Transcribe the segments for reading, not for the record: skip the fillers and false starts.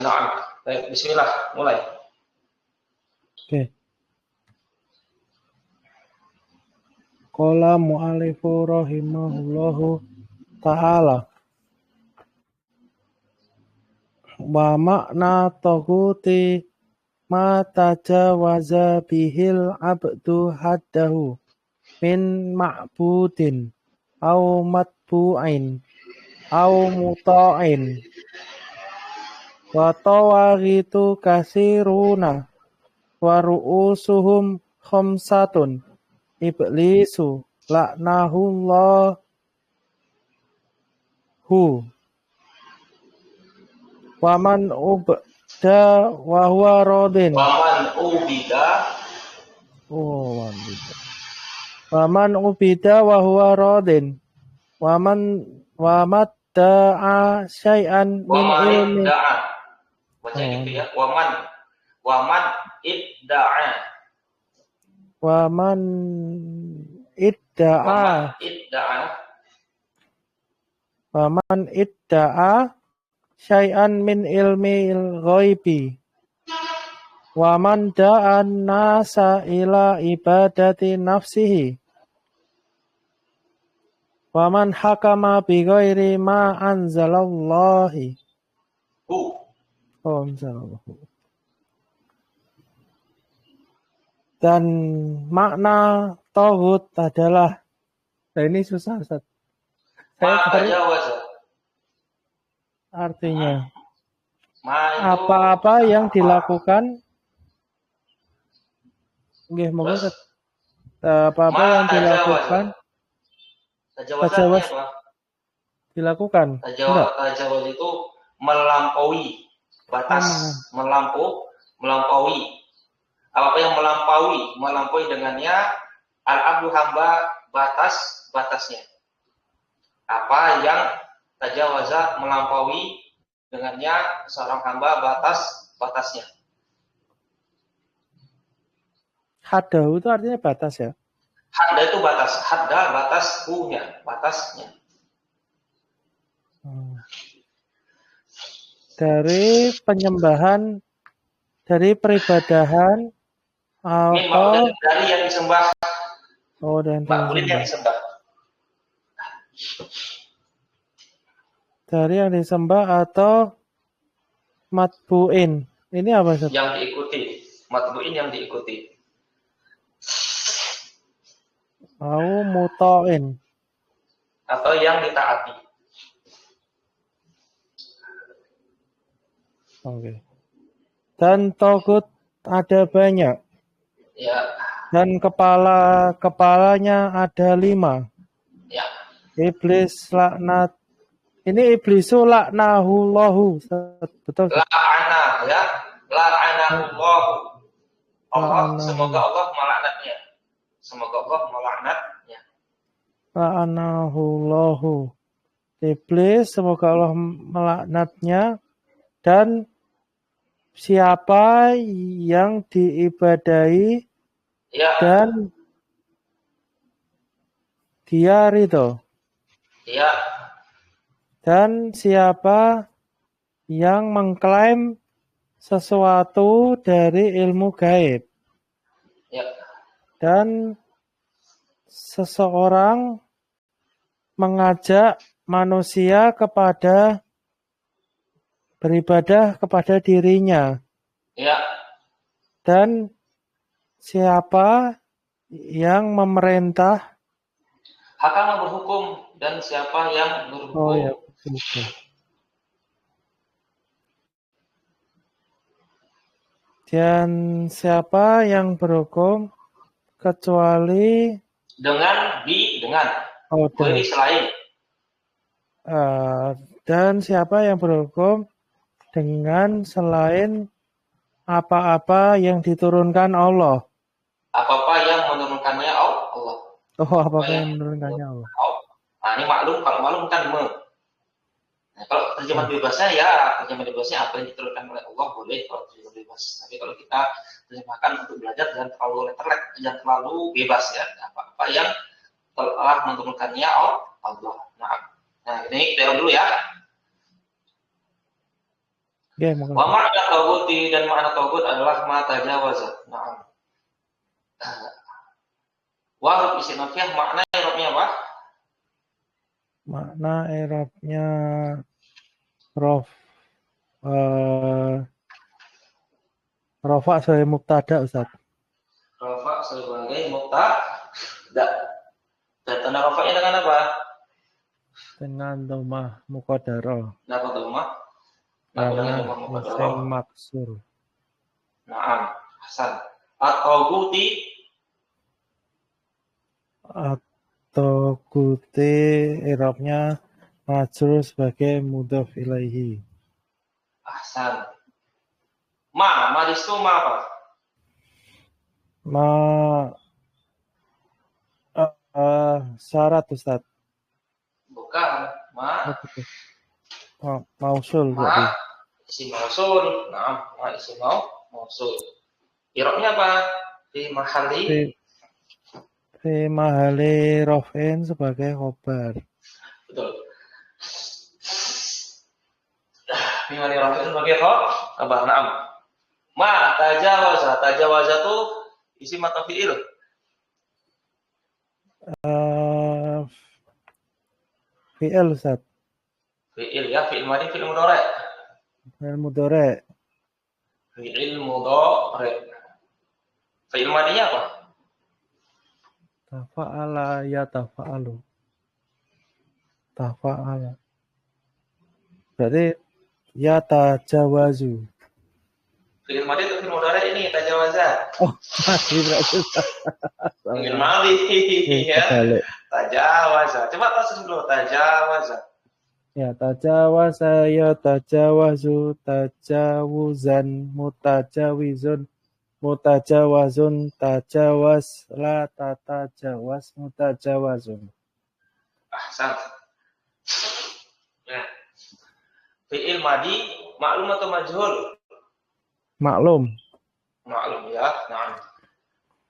Nah, baik, bismillah, mulai. Oke. Qala mu'alifu rahimahullahu ta'ala wa makna taghuti ma tajawaza bihil abdu haddahu min ma'budin au matbu'in au muta'in wa tawaritu kasiruna wa ru'usuhum khamsatun iblisu laknahullahu waman ubda wa huwa radin waman ubida wa huwa radin waman da'a syai'an min ilmi Baca gitu ya. Waman idda'a. Waman idda'a syai'an min ilmi ghaibi waman da'an nasa ila ibadati nafsihi waman hakama bi ghairi ma anzalallahi dan makna tauhid adalah, nah ini susah Ustaz. Artinya apa-apa yang dilakukan apa-apa yang dilakukan dilakukan tajawaz itu melampaui batas, melampaui apa yang melampaui dengannya al-abdu hamba batasnya. Apa yang tajawaza melampaui dengannya seorang hamba batasnya. Haddahu itu artinya batas ya? Hadda itu batas, batasnya. Dari penyembahan, dari peribadahan atau dari yang disembah. dari yang disembah. Dari yang disembah atau matbu'in. Ini apa Ustaz? Yang diikuti. Matbu'in yang diikuti. Au muta'in. Atau yang ditaati. Oke. Dan togut ada banyak. Ya. Dan kepalanya ada 5. Ya. Iblis laknat. Ini iblisu laknahullahu. Betul. La'ana ya. La'anahullahu. Semoga Allah melaknatnya. La'anahullahu. Iblis semoga Allah melaknatnya. Dan siapa yang diibadahi dan dia ridho. Ya. Dan siapa yang mengklaim sesuatu dari ilmu gaib. Ya. Dan seseorang mengajak manusia kepada beribadah kepada dirinya. Ya. Dan siapa yang memerintah hakama berhukum dan siapa yang berhukum. Oh ya, betul. Dan siapa yang berhukum kecuali dengan selain. Dan siapa yang berhukum dengan selain apa-apa yang diturunkan Allah. Apa-apa yang menurunkannya Allah. Apa-apa yang menurunkannya Allah. Nah, ini maklum, kalau maklum kan Nah, kalau terjemahan bebasnya apa yang diturunkan oleh Allah boleh kalau terjemahan bebas. Tapi kalau kita terjemahkan untuk belajar jangan terlalu letterlek, jangan terlalu bebas ya. Apa-apa yang telah menurunkannya Allah. Nah, ini kita dulu ya. Ya, Wa makasih. makna tauguti dan makna taugut adalah ma tajawaza. Nah, wa huruf istinafiyah makna i'rabnya apa? Makna i'rabnya rof rofa sebagai mubtada Ustaz. Rafa sebagai mubtada. Dan tanda rafa'nya dengan apa? Dengan dhammah muqaddarah Napa dhammah? Napa dengan karena dhammah isim muqaddarah? maksur. Naam, hasan. At-tauguti Atau kute i'rabnya majrur sebagai mudhof ilaihi. hasan. Ma di situ ma apa? Ma syarat Ustaz. Bukan. Ma, Oh, betul. Mausul ma berarti. isim mausul. Naam, ma isim mausul. I'rabnya apa? Di mahalli Fi, fi mahali rof'in sebagai khobar. betul. Di mahalli rafa'in sebagai khabar. Naam. Ma tajawaza. Tajawaza itu isim atau fi'il? Uh, fi'il Ustaz. Fi'il ya, fi'il madhi, fi'il mudhari'. Fi'il mudhari'. Fi'il mudhari'. Fi'il madhinya apa? Tafa'ala ya tafa'alu. Tafa'ala. Berarti ya tajawazu. Fi'il madhi itu fi'il mudhari' ini tajawaza. Oh, masih berarti. Fi'il madhi ya. Kebalik. Tajawaza. Coba tos dulu tajawaza. Ya tajawaza ya tajawazu tajawuzan mutajawizun mutajawazun tajawaz la tatajawaz mutajawazun. Ahsan. Nah, fi'il madhi maklum atau majhul? Maklum. Maklum ya. Nah.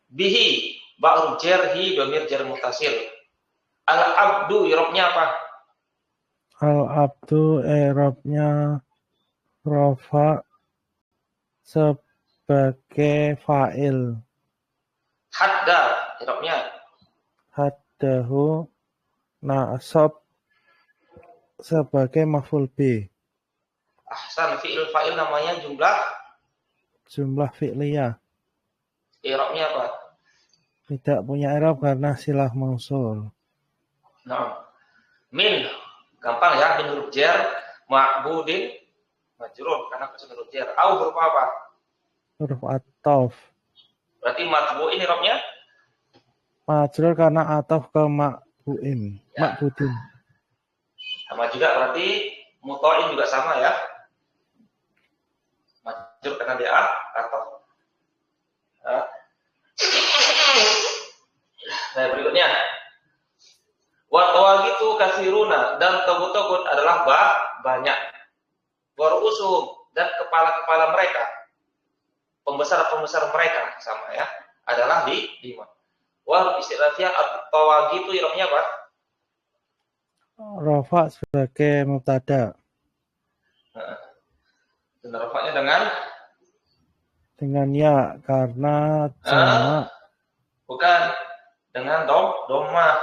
Bihi ba'ru jarhi dhamir jar muttasil. Al-abdu i'rabnya apa? Al-abdu i'rabnya rafa sebagai fa'il. Hadda i'rabnya. Haddahu nasab sebagai maf'ul bi. Ahsan, fi'il fa'il namanya Jumlah fi'liyah. i'rabnya apa? Tidak punya i'rab karena silah mausul. Nah, min gampang ya, min huruf jar, ma'budin majrur karena kesana huruf jar. Au huruf apa? Huruf at-tauf. Berarti matbu'in i'rabnya Majrur karena ataf ke makbu'in. ya. Makbudin. Sama juga berarti muta'in juga sama ya. Majrur karena dia ataf. Nah, berikutnya. Wa tawagitu kasiruna dan togut-togut adalah banyak. Warusuhum dan kepala-kepala mereka, pembesar-pembesar mereka sama ya, adalah di 5. Wa istilahnya at-tawagitu i'rabnya apa? Rafa sebagai mubtada. Dan rafa'nya Dengan ya karena jamak. Bukan dengan dhammah.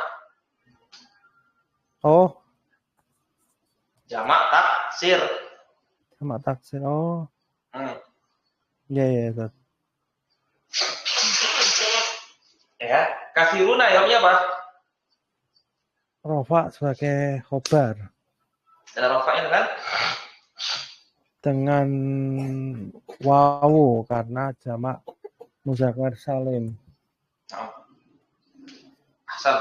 Oh, Jamak taksir. jamak taksir. Oh, ya. Ustaz. Ya, kasiruna i'rabnya apa? Rafa sebagai khobar. Dan rafa'nya Dengan wawu karena jamak muzakkar salim. Hasan.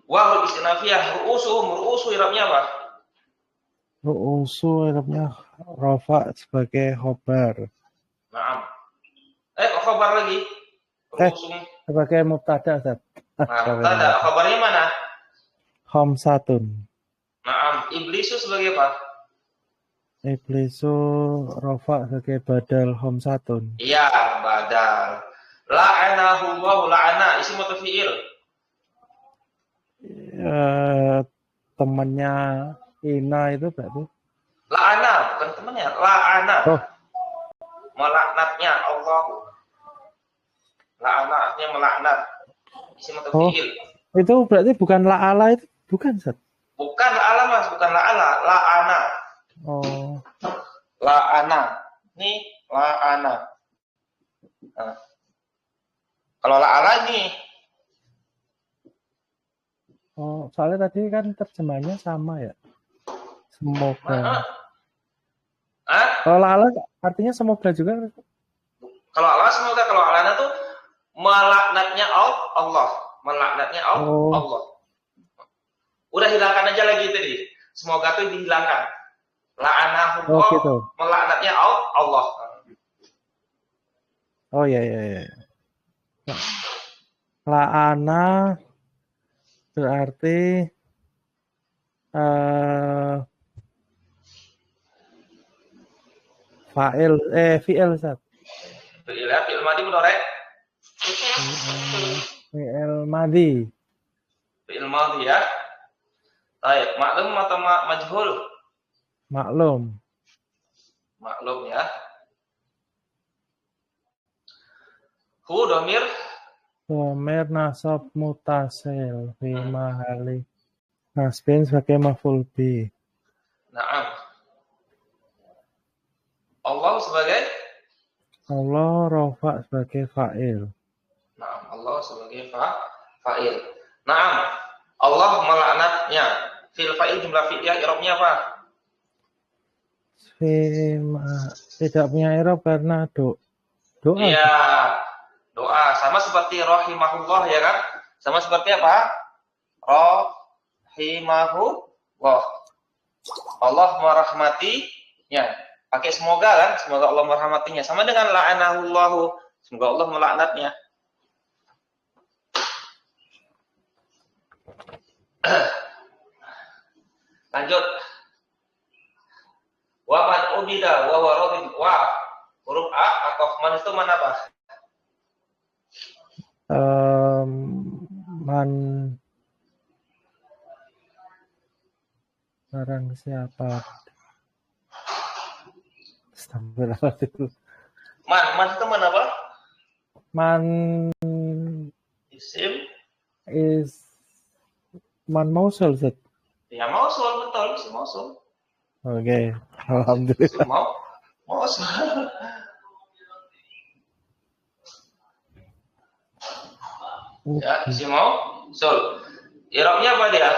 Wa huruf istinafiyah ru'usu i'rabnya apa? Ru'usu i'rabnya rafa sebagai khobar. Naam. Khabar lagi. Ru'usu. Sebagai mubtada, Ustaz. Mubtada. Khabarnya mana? Khamsatun. Naam. Iblisu sebagai apa? Iblisu rafa sebagai badal khamsatun. Iya, badal. La'anahu wa la'ana isim atau fi'il? Temannya Ina itu berarti La'ana bukan temannya. La'ana. Oh, Melaknatnya Allah. La'ana artinya melaknat. Isim atau oh, fi'il. itu berarti bukan la'ala itu, bukan, Ustaz? Bukan la'ala, Mas, bukan la'ala, la'ana. Oh, La'ana. Ini la'ana. Nah, kalau la'ala ini oh, soalnya tadi kan terjemahnya sama ya. Semoga. Kalau la'ala artinya semoga juga. Kalau Allah semoga, kalau la'ana tuh melaknatnya Allah. Melaknatnya Oh, Allah. Udah hilangkan aja lagi tadi. Semoga tuh dihilangkan. La'anahu oh gitu. melaknatnya Allah. Oh ya ya ya. La'ana berarti fi'il Ustaz. Fi'il madi mudhari. Fi'il madi. Fi'il madi ya. Baik, maklum atau majhul? Maklum. Maklum ya. Hu domir Domir nasab mutasil fi mahali nasbin sebagai maf'ul bi. Naam. Allah sebagai Allah rofa sebagai fa'il. Naam, Allah sebagai fa'il. Naam. Allah melaknatnya. Fil fa'il jumlah fi'liyah i'rabnya apa? Tidak punya i'rab karena doa. Iya. Doa sama seperti rahimahullah ya kan? Sama seperti apa? Rahimahullah. Allah merahmatinya. Pakai semoga kan? Semoga Allah merahmatinya. Sama dengan la'anahullahu. Semoga Allah melaknatnya. Lanjut. Wa man ubida wa waradin wa huruf A atau man itu mana apa? Man barang siapa? Astagfirullahaladzim. Man itu mana apa? Man Isim is man mausul, Zat. Ya mausul, betul, isim mausul. Oke, alhamdulillah. Mausul. Ya, isim mausul. I'rabnya apa dia?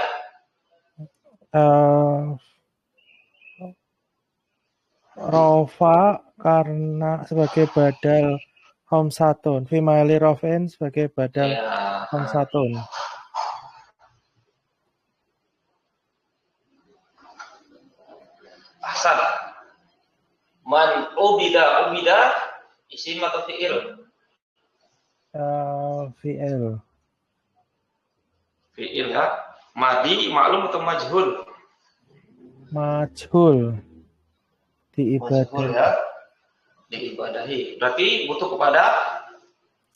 Rofa karena sebagai badal khamsatun, fi mahali raf'in sebagai badal khamsatun. Ahsan. Man ubida isim atau fi'il? Fi'il. Fi'il ya. Madi maklum atau majhul? Majhul. Diibadahi. Ya. Diibadahi. Berarti butuh kepada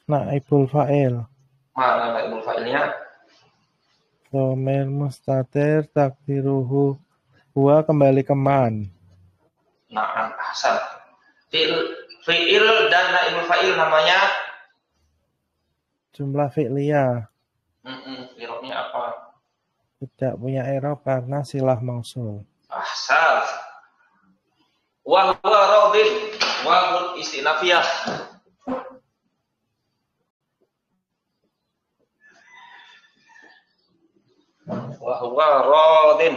naibul fa'il. Mana naibul fa'ilnya? Domir mustatir takdiruhu. Huwa kembali ke man. Nah, ahsan. Fi'il dan naibul fa'il namanya? Jumlah fi'liyah. I'rabnya apa? Tidak punya i'rab karena silah mausul. Ahsan. Wa huwa radin wa hum istinafiyah. Wa huwa radin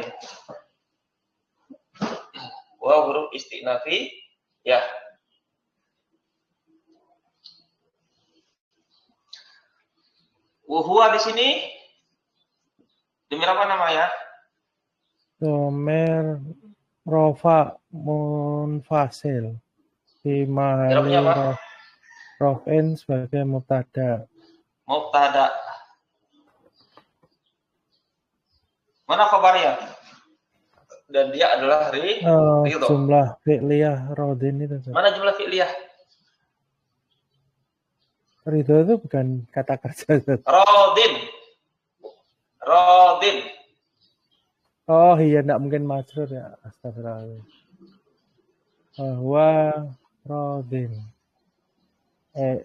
wa huruf istinafi ya. Huwa di sini domir apa namanya? Domir rofa munfasil fi mahali raf'in sebagai mubtada. Mubtada. Mana kabarnya? Dan dia adalah ridho. Jumlah fi'liyah rodin itu. Mana jumlah fi'liyah? Ridho itu bukan kata kerja. Rodin. Oh iya, enggak mungkin majrur ya. Astagfirullah. bahwa Rodin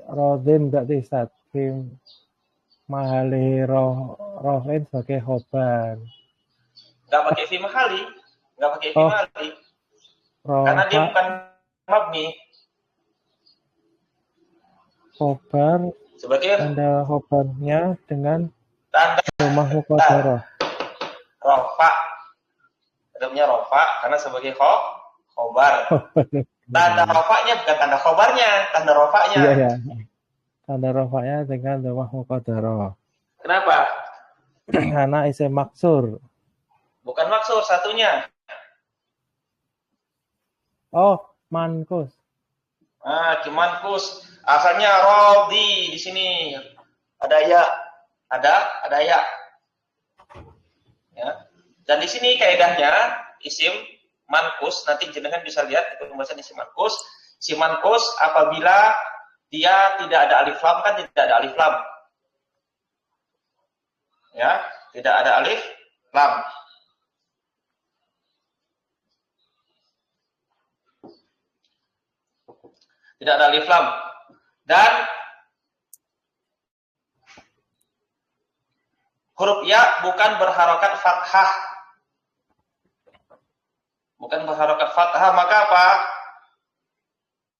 Rodin berarti Ustaz Fi mahali Rofin sebagai khobar. Nggak pakai fi mahali, nggak pakai fi mahali. Karena dia bukan mabni. Khobar sebagai tanda khobarnya dengan tanda domah muqaddarah. Rofa. Adanya rofa karena sebagai khobar. Tanda rofanya bukan tanda khobarnya, tanda rofanya. Iya, ya. Tanda rofanya dengan domah muqaddarah. Kenapa? Karena isim maksur. Bukan maksur satunya. Oh, mankus. Mankus. Asalnya rodi di sini. Ada ya. Ada ya. Ya. Dan di sini kaidahnya isim mankus, nanti jenengan bisa lihat itu pembahasan isim mankus. Isim mankus apabila dia tidak ada alif lam, kan tidak ada alif lam. Ya, tidak ada alif lam. Tidak ada alif lam. Dan huruf ya bukan berharokat fathah. Bukan berharokat fathah, maka apa?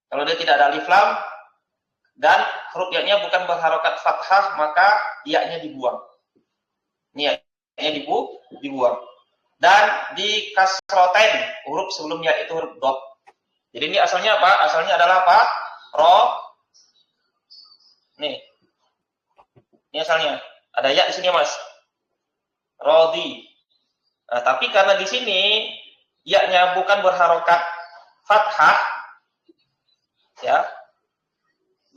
Kalau dia tidak ada alif lam dan huruf ya-nya bukan berharokat fathah, maka ya-nya dibuang. Ini ya-nya dibuang. Dan di kasroten, huruf sebelumnya itu huruf dot. Jadi ini asalnya apa? Asalnya adalah apa? Nih. Ini asalnya. Ada ya di sini, Mas. Rodi. Nah, tapi karena di sini ya-nya bukan berharokat fathah, ya,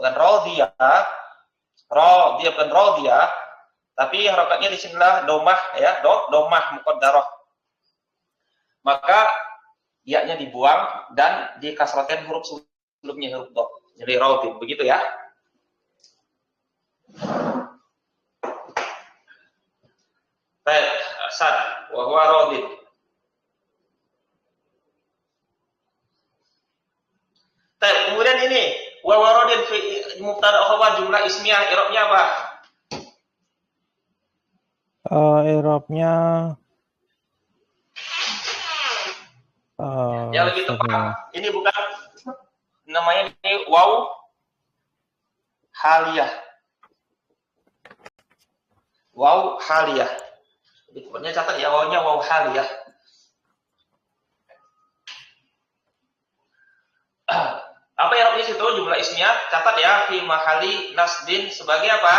bukan rodiyah, dia bukan rodiyah, tapi harokatnya di sinilah domah, ya, domah muqaddarah. Maka ya-nya dibuang dan dikasroten huruf sebelumnya huruf dot. Jadi rodi, begitu ya. Baik, sad wa huwa rodin. Kemudian ini wa waradin fi mubtada khabar jumlah ismiyah, i'rabnya apa? I'rabnya yang lebih tepat ini bukan namanya, ini waw haliyah. Waw haliyah. Jadi pokoknya catat ya, wawnya waw haliyah. Apa yang di situ jumlah ismiyah? Catat ya, fi mahali nasbin sebagai apa?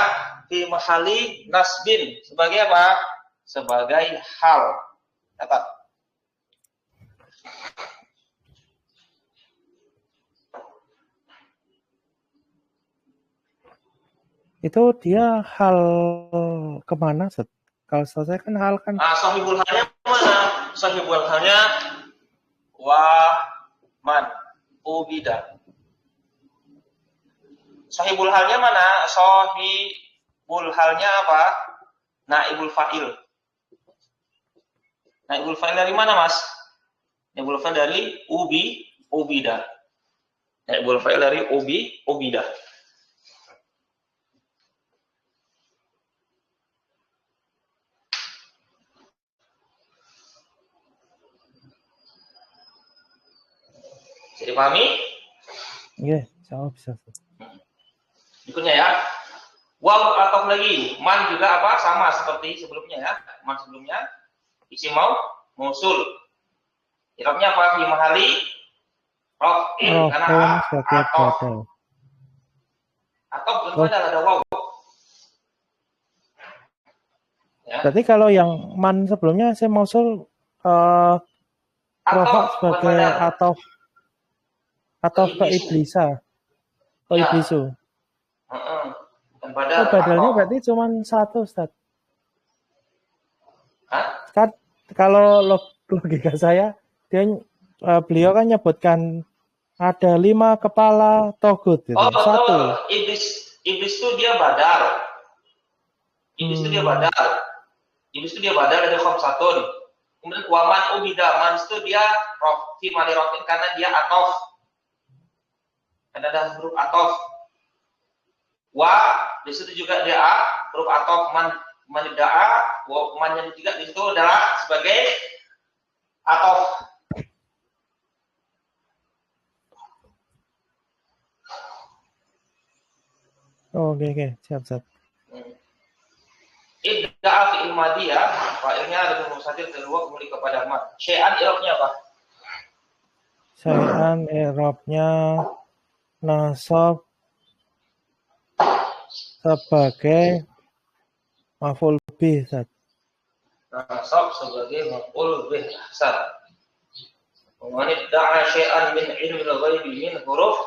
Fi mahali nasbin sebagai apa? Sebagai hal. Catat. Itu dia hal kemana, Set? Kalau selesai kan hal kan. Sahibul halnya mana? Sahibul halnya wa man ubida. Sahibul halnya mana? Sahibul halnya apa? Naibul fa'il. Naibul fa'il dari mana, Mas? Naibul fa'il dari ubida. Naibul fa'il dari ubida. Jadi pahami? Iya, sama bisa. Berikutnya ya. Waw atau lagi. Man juga apa? Sama seperti sebelumnya ya. Man sebelumnya. Isim mausul. I'rabnya apa? Fi mahali raf'il. Karena atau belum ada waw. Ya. Berarti kalau yang man sebelumnya saya mausul rofa sebagai atau ke iblisa. Oh, ya. Iblisu. Badalnya berarti cuma satu, Ustaz. Kan kalau logika saya, beliau kan nyebutkan ada 5 kepala togut gitu. Oh, betul. Satu. Iblis itu dia badal. Iblis itu dia badal. Iblis itu dia badal dari khamsatun. Kemudian waman ubida, man itu dia fi mali rafin karena dia atof. Karena ada huruf atof. Wa di situ juga dia huruf atof man da'a, wa man juga di situ adalah sebagai atof. Oh, oke. Siap. Idda'a fi'il madhi ya, fa'ilnya ada mustatir kedua kembali kepada man. Syai'an i'rabnya apa? Syai'an i'rabnya nasab sebagai maf'ul bih, Ustaz. Nasab sebagai maf'ul bih. Ahsan. Man idda'a syai'an min ilmil ghaibi min huruf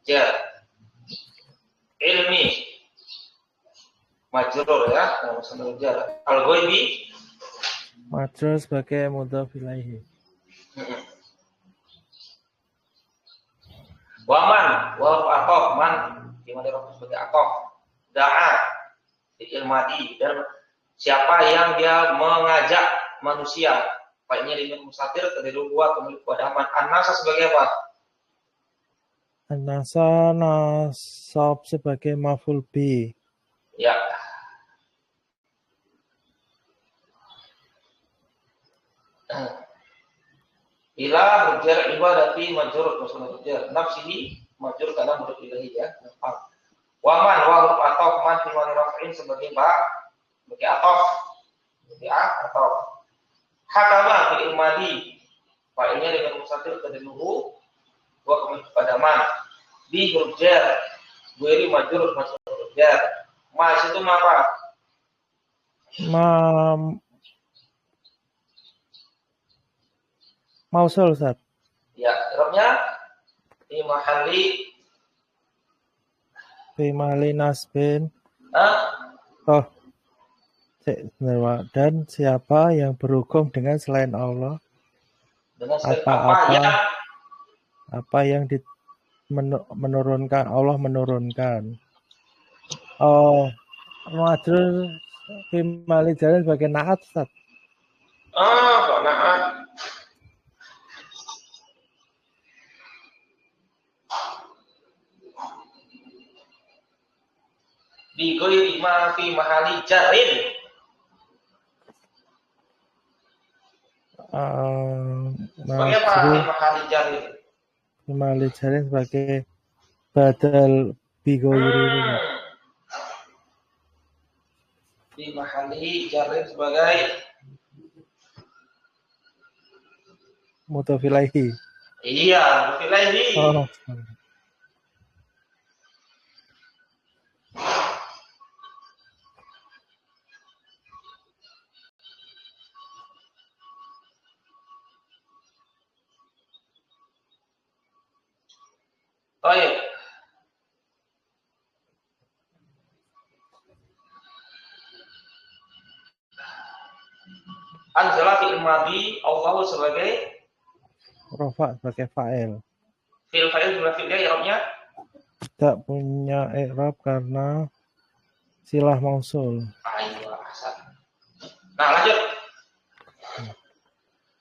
jar. Ilmi majrur ya, maksudnya jar. Al-ghaibi majrur sebagai mudhaf ilaihi. Waman, wa atof man dimana roh sebagai atof. Da'a fi'il madhi, dan siapa yang dia mengajak manusia, baiknya dengan mustatir kedua kembali kepada man. An-nasa sebagai apa? An-nasa nasab sebagai maf'ul bih. Ya. Ila berjar ibadati majrur maksudnya berjar nafsihi majrur karena mudhaf ilahi ya. Waman wa huruf atof man fi man raf'in sebagai sebagai atof. Sebagai atof. Hakama fi'il madhi. Fa'ilnya dengan mustatir kedua wa kemudian kepada man. Bi huruf jar gueri majrur maksudnya jar. Mas itu apa? Mausul, Ustaz. Ya, i'rabnya fi mahali nasbin. Oh. Dan siapa yang berhukum dengan selain Allah? Dengan apa yang menurunkan Allah menurunkan. Oh, majrur fi mahali jalan sebagai na'at, Ustaz. Kok na'at? Bi ghairi ma fi mahali jarin. Sebagai apa fi mahali jarin? Fi mahali jarin sebagai badal bi ghairi. Fi mahali jarin sebagai mudhaf ilaihi. Iya, mudhaf ilaihi. Oh. Baik. Anzala fi'il madhi Allah sebagai rafa sebagai fa'il. Fi'il fa'il juga fi'ilnya i'rabnya tidak punya i'rab karena silah mausul. Nah, lanjut.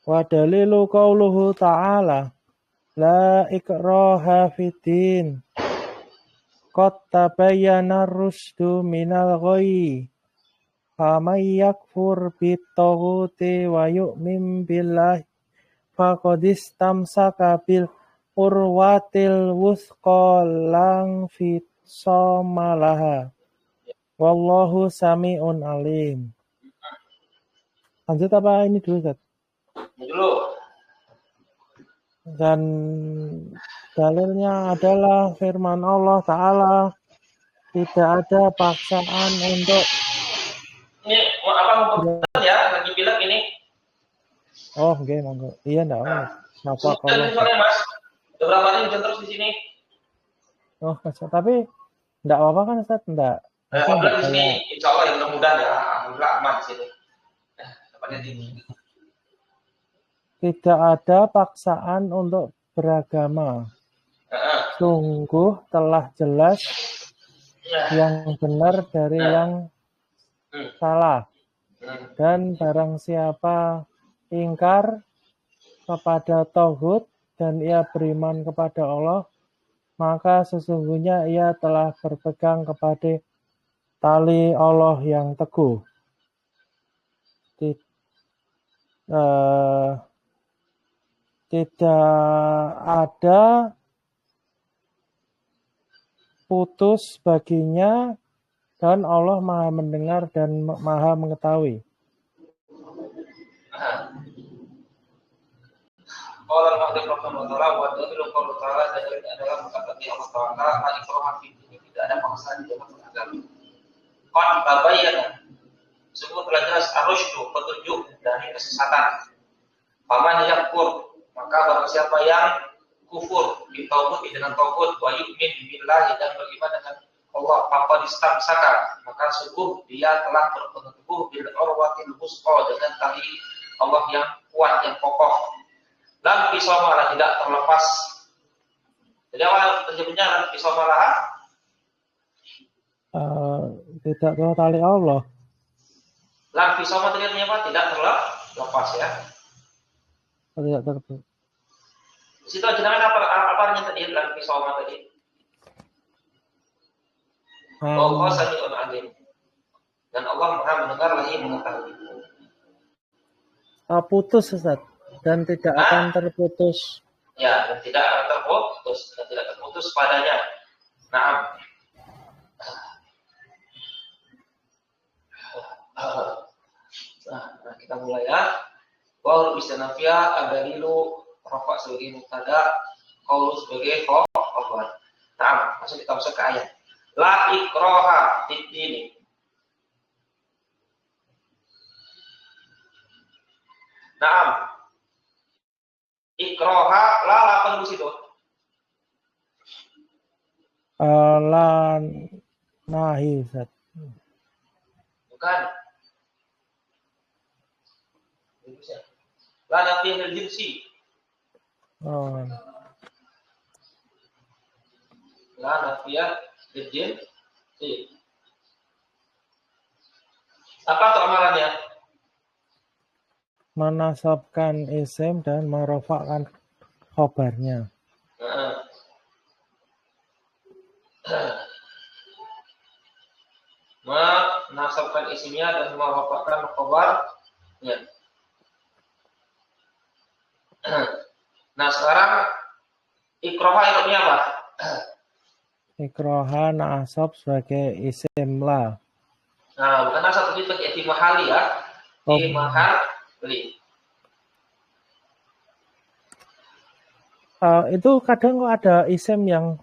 Wa dalilu qauluhu ta'ala la ikraha fiddin qad tabayyana ar-rusydu minal ghayy faman yakfur bit-taghuti wa yu'min billahi faqad istamsaka bil urwatil wuthqa lang fitsama laha wallahu sami'un alim. Lanjut apa ini dulu, Ustaz? Dulu. Dan dalilnya adalah firman Allah Ta'ala, tidak ada paksaan untuk ini apa mau ya lagi pilek ini. Oh, oke, monggo. Iya, enggak apa. Siapa kalau Mas. Beberapa ini terus di sini. Oh, tapi enggak apa-apa kan, Ustaz? Enggak. Di sini insya Allah yang mudah-mudahan ya, alhamdulillah aman di sini. Dapatnya tinggi. Tidak ada paksaan untuk beragama. Sungguh telah jelas yang benar dari yang salah. Dan barang siapa ingkar kepada tauhid dan ia beriman kepada Allah, maka sesungguhnya ia telah berpegang kepada tali Allah yang teguh. Tidak ada putus baginya, dan Allah Maha mendengar dan Maha mengetahui. Qala al-Mu'adhdhib rahimahullah wa dalilu qawlu ta'ala, dan ini adalah perkataan Allah Ta'ala, la ikraha fi din, tidak ada paksaan di dalam agama. Qad tabayyana, sungguh telah jelas ar-rusydu, petunjuk dari kesesatan. Faman yakfur, maka barang siapa yang kufur bi tauhid dengan tauhid, wa yu'min billahi, dan beriman dengan Allah, faqad istamsaka, maka sungguh dia telah berpegang teguh bil urwatil wusqa, dengan tali Allah yang kuat, yang kokoh. Lam fisamalah, tidak terlepas. Jadi awal terjemahnya lam fisamalah, tidak terlepas tali Allah. Lam fisamalah artinya apa? Tidak terlepas ya. Tidak terlepas. Di situ jenengan apa artinya tadi lam fisamalah tadi? Allah Sami'un Alim, dan Allah Maha mendengar lagi mengetahui. Putus, Ustaz, dan tidak akan terputus. Ya, dan tidak akan terputus, dan tidak terputus padanya. Naam. Nah, kita mulai ya. Qaul bisanafia adalilu rafa sebagai mubtada, qaul sebagai khabar. Naam, masuk kita masuk ke ayat. La ikraha fid din. Naam. Ikraha la apa di situ? La nahi, Ustaz. Bukan. La nafiyah jinsi. Oh. La nafiyah jinsi. Apa tuh amalannya? Menasabkan isim dan merofakkan khobarnya. Menasabkan isimnya dan merofakkan khobarnya. Nah sekarang ikroha itu apa? Ikroha nasab sebagai isim la. Nah bukan nasab, tapi pakai di mahali ya. Di mahali. Itu kadang kok ada isim yang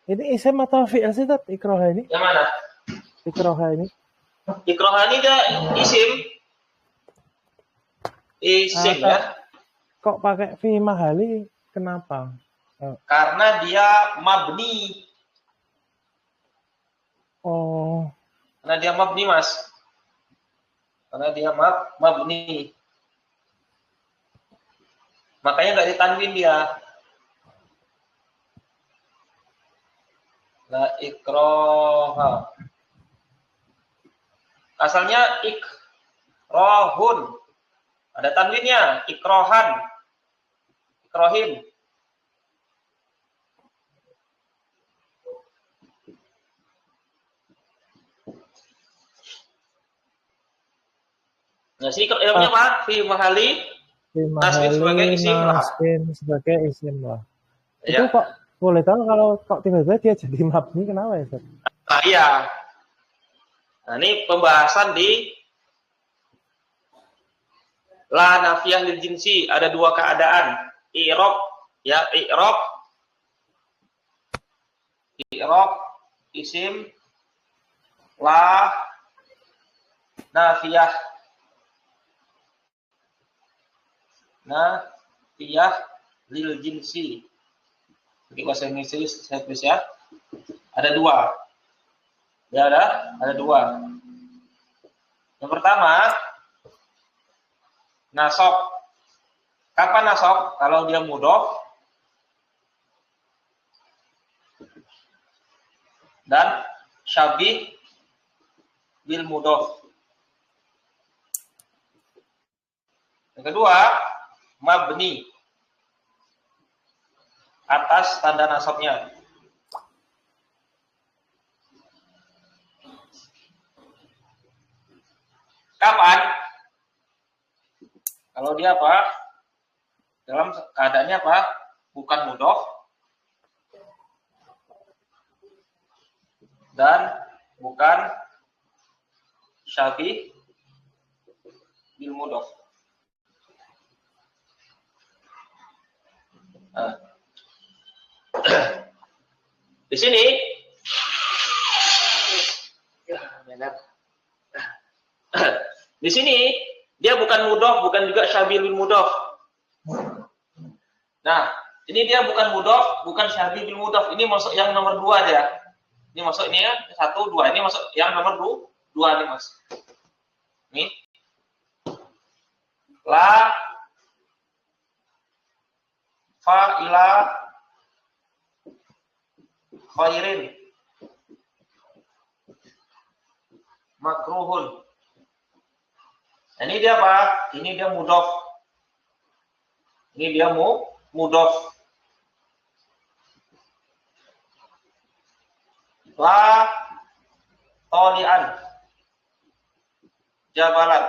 ini isim atau fi'il sih, Tat? Ikroha ini? Yang mana? Ikroha ini? Ikroha ini dia isim. Isim ya. Kok pakai fi mahali? Kenapa? Karena dia mabni. Oh. Karena dia mabni, Mas. Karena dia mabni. Makanya nggak ditanwin dia. La ikroha. Asalnya ikrohun. Ada tanwinnya, ikrohan. Ikrohin. Nah, sini ilmunya apa? Fi mahali nasbin sebagai isim lah. Sebagai isim lah. Ya. Itu kok boleh tahu kalau kok tiba-tiba dia jadi mabni, kenapa ya, Ustaz? Nah, iya. Nah, ini pembahasan di la nafiyah lil jinsi, ada dua keadaan. I'rab ya, i'rab isim la nafiyah lil jinsi. Di bahasa Indonesia saya tulis ya. Ada dua. Ya ada dua. Yang pertama, nasab. Kapan nasab? Kalau dia mudhof dan syabih bil mudhof. Yang kedua, mabni. atas tanda nasabnya. Kapan? Kalau dia apa? Dalam keadaannya apa? Bukan mudhof dan bukan syabih bil mudhof. Di sini di sini dia bukan mudhof, bukan juga syabih bil mudhof. Nah, ini dia bukan mudhof, bukan syabih bil mudhof. Ini masuk yang nomor 2 dia. Ini masuk ini ya, 1, 2. Ini masuk yang nomor 2 nih, Mas. Ini la fa'ila khairin makruhun. Nah, ini dia apa? Ini dia mudhof. Ini dia mudhof. La tolian jabalan.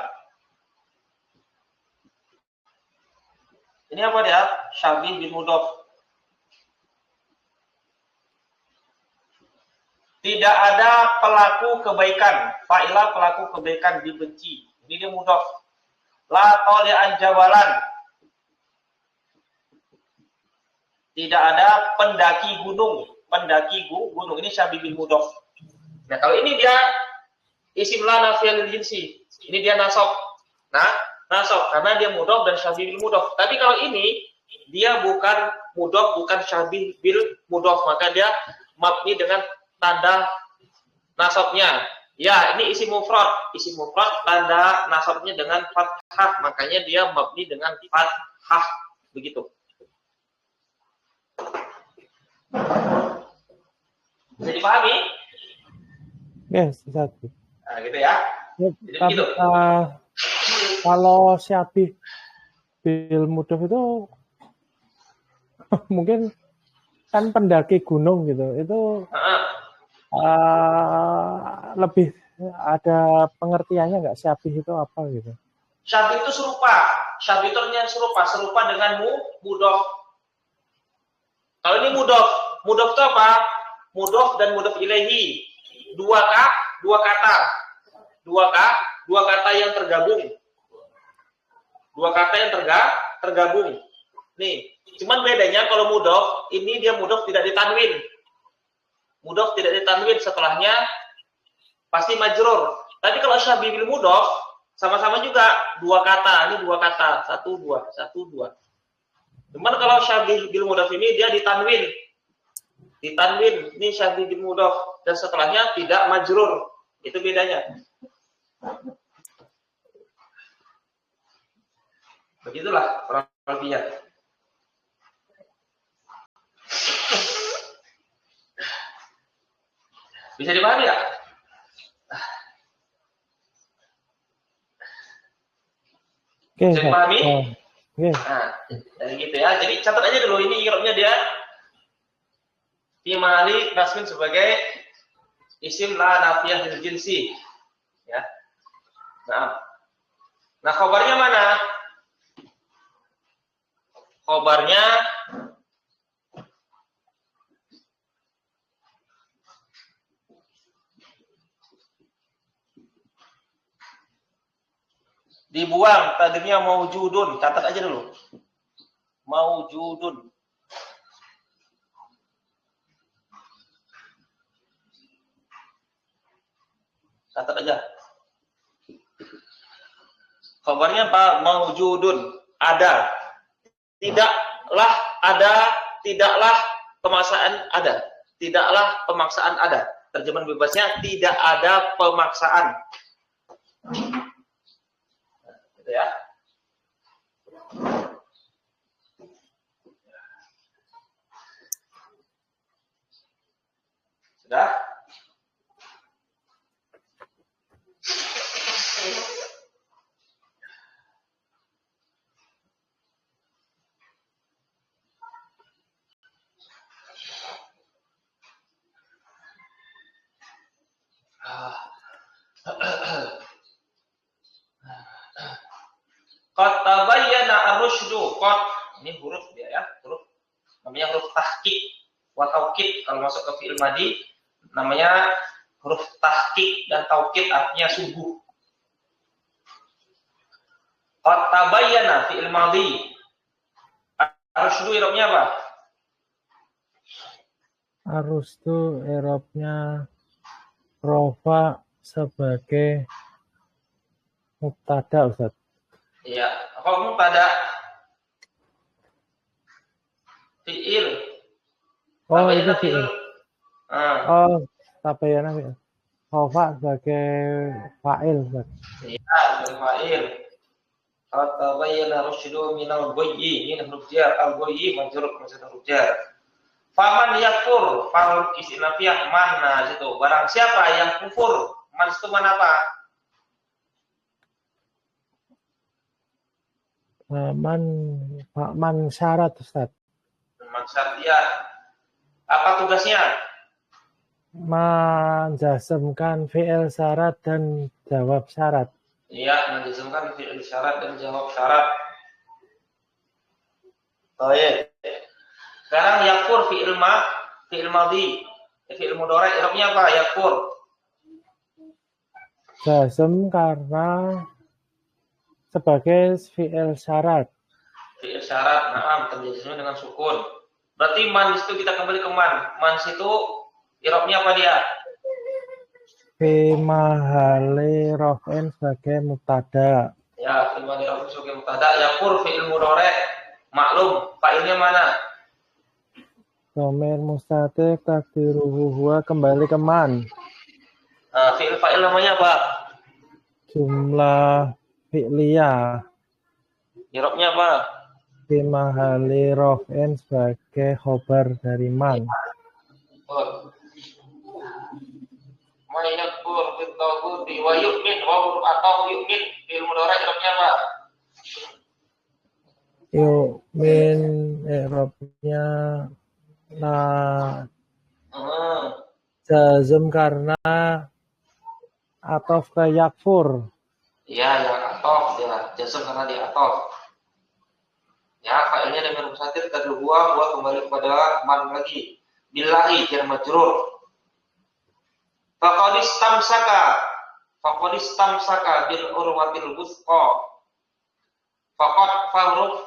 Ini apa dia? Syabih bil mudhof. Tidak ada pelaku kebaikan. Fa'ilah pelaku kebaikan dibenci. Ini dia mudhof. La tolian jabalan. Tidak ada pendaki gunung. Pendaki gunung. Ini syabih bil mudhof. Nah, kalau ini dia isim la nafiyah lil jinsi. Ini dia nasab. Nah, nasab karena dia mudhof dan syabih bil mudhof. Tapi kalau ini dia bukan mudhof, bukan syabih bil mudhof, maka dia mabni dengan tanda nasabnya. Ya, ini isim mufrad. Isim mufrad tanda nasabnya dengan fathah, makanya dia mabni dengan fathah. Begitu. Bisa dipahami? Yes, satu. Nah, gitu ya. Jadi Tapi, begitu. Kalau syabih bil mudhof itu mungkin kan pendaki gunung gitu. Itu lebih ada pengertiannya nggak syabih itu apa gitu? Syabih itu serupa. Syabih itu artinya serupa dengan mudhof. Kalau ini mudhof itu apa? Mudhof dan mudhof ilaihi. Dua kata. Dua kata yang tergabung. Dua kata yang tergabung. Nih, cuman bedanya kalau mudhof, ini dia mudhof tidak ditanwin. Mudhof tidak ditanwin, setelahnya pasti majrur. Tapi kalau syabih bil mudhof sama-sama juga dua kata. Ini dua kata, 1 2, 1 2. Cuman kalau syabih bil mudhof ini dia ditanwin. Ditanwin, ini syabih bil mudhof dan setelahnya tidak majrur. Itu bedanya. Begitulah kurang lebihnya. Bisa dipahami ya? Bisa dipahami? Nah, dari gitu ya. Jadi catat aja dulu ini i'rabnya dia fi mahali nasbin sebagai isim la nafiyah lil jinsi. Ya. Nah, khabarnya mana? Khabarnya dibuang, tadinya maujudun, catat aja dulu. Maujudun. Catat aja. Khabarnya apa? Maujudun, ada. Tidaklah ada, tidaklah pemaksaan ada. Tidaklah pemaksaan ada. Terjemahan bebasnya tidak ada pemaksaan. Gitu ya. Sudah? Qad tabayyana ar-rusydu. Qad ini huruf dia ya, huruf namanya huruf tahqiq wa taukid. Kalau masuk ke fi'il madhi namanya huruf tahqiq dan taukid, artinya sungguh. Qad tabayyana fi'il madhi. Ar-rusydu i'rabnya apa? Ar-rusydu i'rabnya rafa sebagai mubtada, Ustaz. Iya, apa mubtada? Fi'il. Oh, itu fi'il. Oh, tabayana fi'il. Rafa sebagai fa'il, Ustaz. Iya, sebagai fa'il. Tabayyana rusydu minal ghayyi, min huruf jar, al-ghayyi majrur maksud huruf jar. Faman yakfur, fa'ul istinafiyah mana situ. Barang siapa yang kufur, man itu mana apa? Man syarat, Ustaz. Man syarat ya. Apa tugasnya? Menjazmkan fi'il syarat dan jawab syarat. Iya, menjazmkan fi'il syarat dan jawab syarat. Baik. Sekarang yakfur fi'il madhi. Fi'il mudhari i'rabnya apa? Yakfur. Jazm karena sebagai fi'il syarat. Fi'il syarat, na'am, terjazmnya dengan sukun. Berarti man itu kita kembali ke man. Man itu i'rabnya apa dia? Fi mahali raf'in sebagai mubtada. Ya, fi mahali raf'in sebagai mubtada. Yakfur fi'il mudhari maklum. Fa'ilnya mana? Dhamir mustatir takdiruhu huwa, kembali ke man. Fi'il fa'il namanya apa? Jumlah fi'liyah. I'rabnya apa? Fi mahali raf'in sebagai khobar dari man. Mayakfur bil taghuti wa yu'min wa huruf atau yu'min fi'il mudhari i'rabnya apa? Yu'min i'rabnya jazm karena atof ke yakfur. Iya, yang atof ya, jazm karena di atof. Ya, fa'ilnya dengan mustatir tadlu huwa kembali kepada man lagi. Billahi jar majrur. Faqad istamsaka bil urwatil wuthqa. Faqad fa'ruf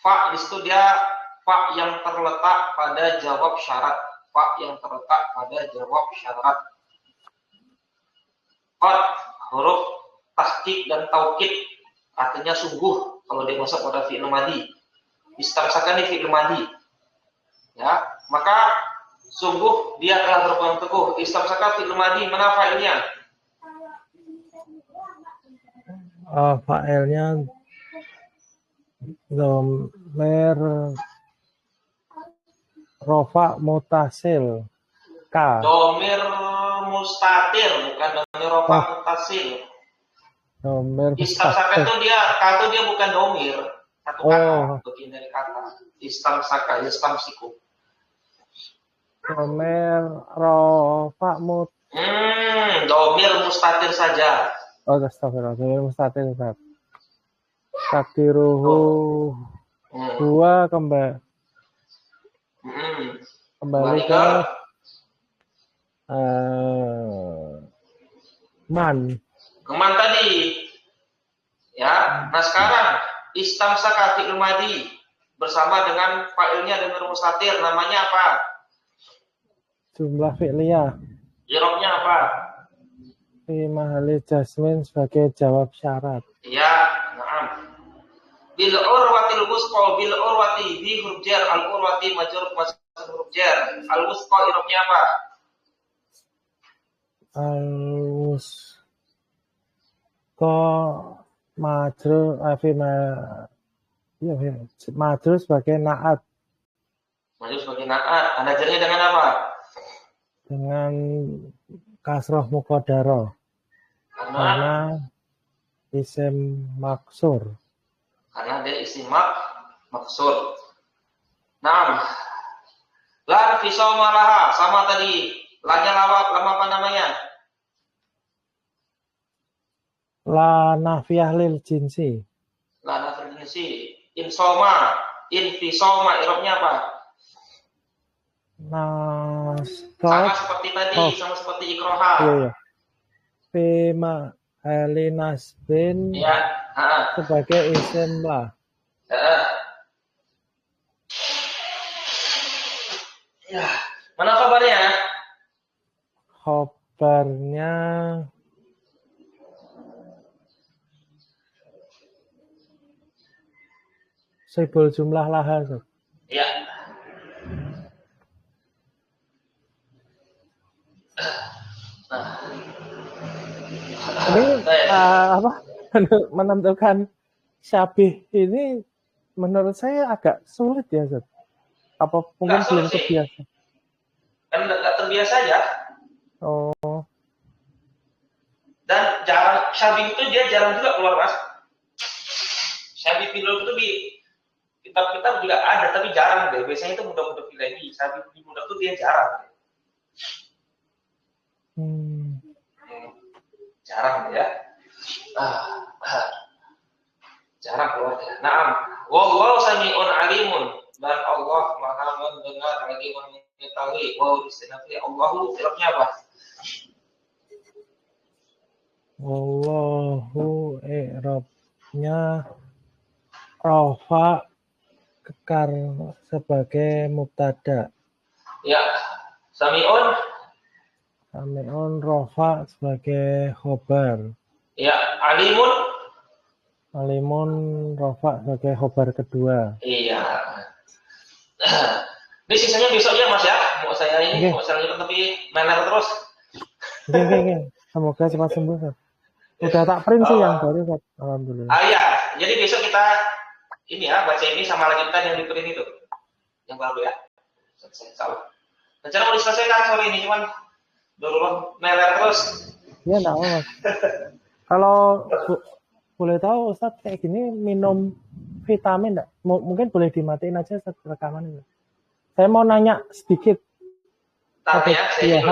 fa di situ dia fa yang terletak pada jawab syarat. Fa yang terletak pada jawab syarat. Qad huruf tahqiq dan taukid, artinya sungguh kalau dia masuk pada fi'il madhi. Istamsaka ini fi'il madhi. Ya, maka sungguh dia telah berpegang teguh. Istamsaka fi'il madhi, mana fa'ilnya? Fa'ilnya dhamir rafa mutasil ka. Dhamir mustatir, bukan dhamir rafa mutasil. Dhamir istamsaka itu dia bukan dhamir. Satu kata, bagian dari kata. Istamsaka, istamsiku. Dhamir rafa dhamir mustatir saja. Astagfirullah, dhamir mustatir, Ustaz. Takdiruhu huwa kembali ke man. Man tadi. Ya, nah sekarang istamsaka fi'il madhi bersama dengan fa'ilnya dhamir mustatir, namanya apa? Jumlah fi'liyah. I'rabnya apa? Fi mahali jazmin sebagai jawab syarat. Ya, na'am. Bil urwatil wusqa, bil urwati bi huruf jar, al urwati majrur huruf jar. Al wusqa i'rabnya apa? Al wusqa majrur majrur sebagai naat. Majrur sebagai naat. Anda jarnya dengan apa? Dengan kasroh muqaddarah. Karena isim maksur. Karena dia isim maksur. Nah, lan fisomalaha sama tadi. Lanya lama apa namanya? La nafiyah lil jinsi. Lana frekuensi. Insoma, infisoma, irobnya apa? Sama seperti tadi, sama seperti ikroha. Iya. Fima Nasbin ya, sebagai isim lah. Ya, mana kabarnya? Kabarnya Sibul jumlah laha. Ya. Ini apa menentukan syabih ini menurut saya agak sulit ya, Zat. Apa mungkin belum terbiasa? Kan nggak terbiasa aja. Oh. Dan jarang syabih itu dia jarang juga keluar, Mas. Syabih pilul itu di kitab-kitab juga ada, tapi jarang deh. Biasanya itu mudah-mudah pilih. Syabih mudah itu dia jarang. Jarang ya. Jarang keluar ya. Naam. Wallahu sami'un alimun. Dan Allah Maha mendengar lagi mengetahui. Wa istinafi Allahu filmnya apa? Wallahu i'rabnya rafa kekar sebagai mubtada. Ya. Sami'un rafa sebagai khobar. Ya, alimun rafa sebagai khobar kedua. Iya. Ini sisanya besoknya, Mas ya. Mau saya ini, mau saya lanjutkan tapi meler terus. Oke. Semoga cepat sembuh, Sat. Udah tak print sih yang baru, Sat. Alhamdulillah. Iya. Jadi besok kita ini ya, baca ini sama lanjutkan yang di print itu. Yang baru ya. Selesai, salah. Rencana mau diselesaikan sore ini, cuman dulu meler terus. Iya, enggak apa, Mas. Kalau boleh tahu, Ustaz, kayak gini minum vitamin enggak? Mungkin boleh dimatiin aja Ustaz rekaman ini. Saya mau nanya sedikit. Tanya, saya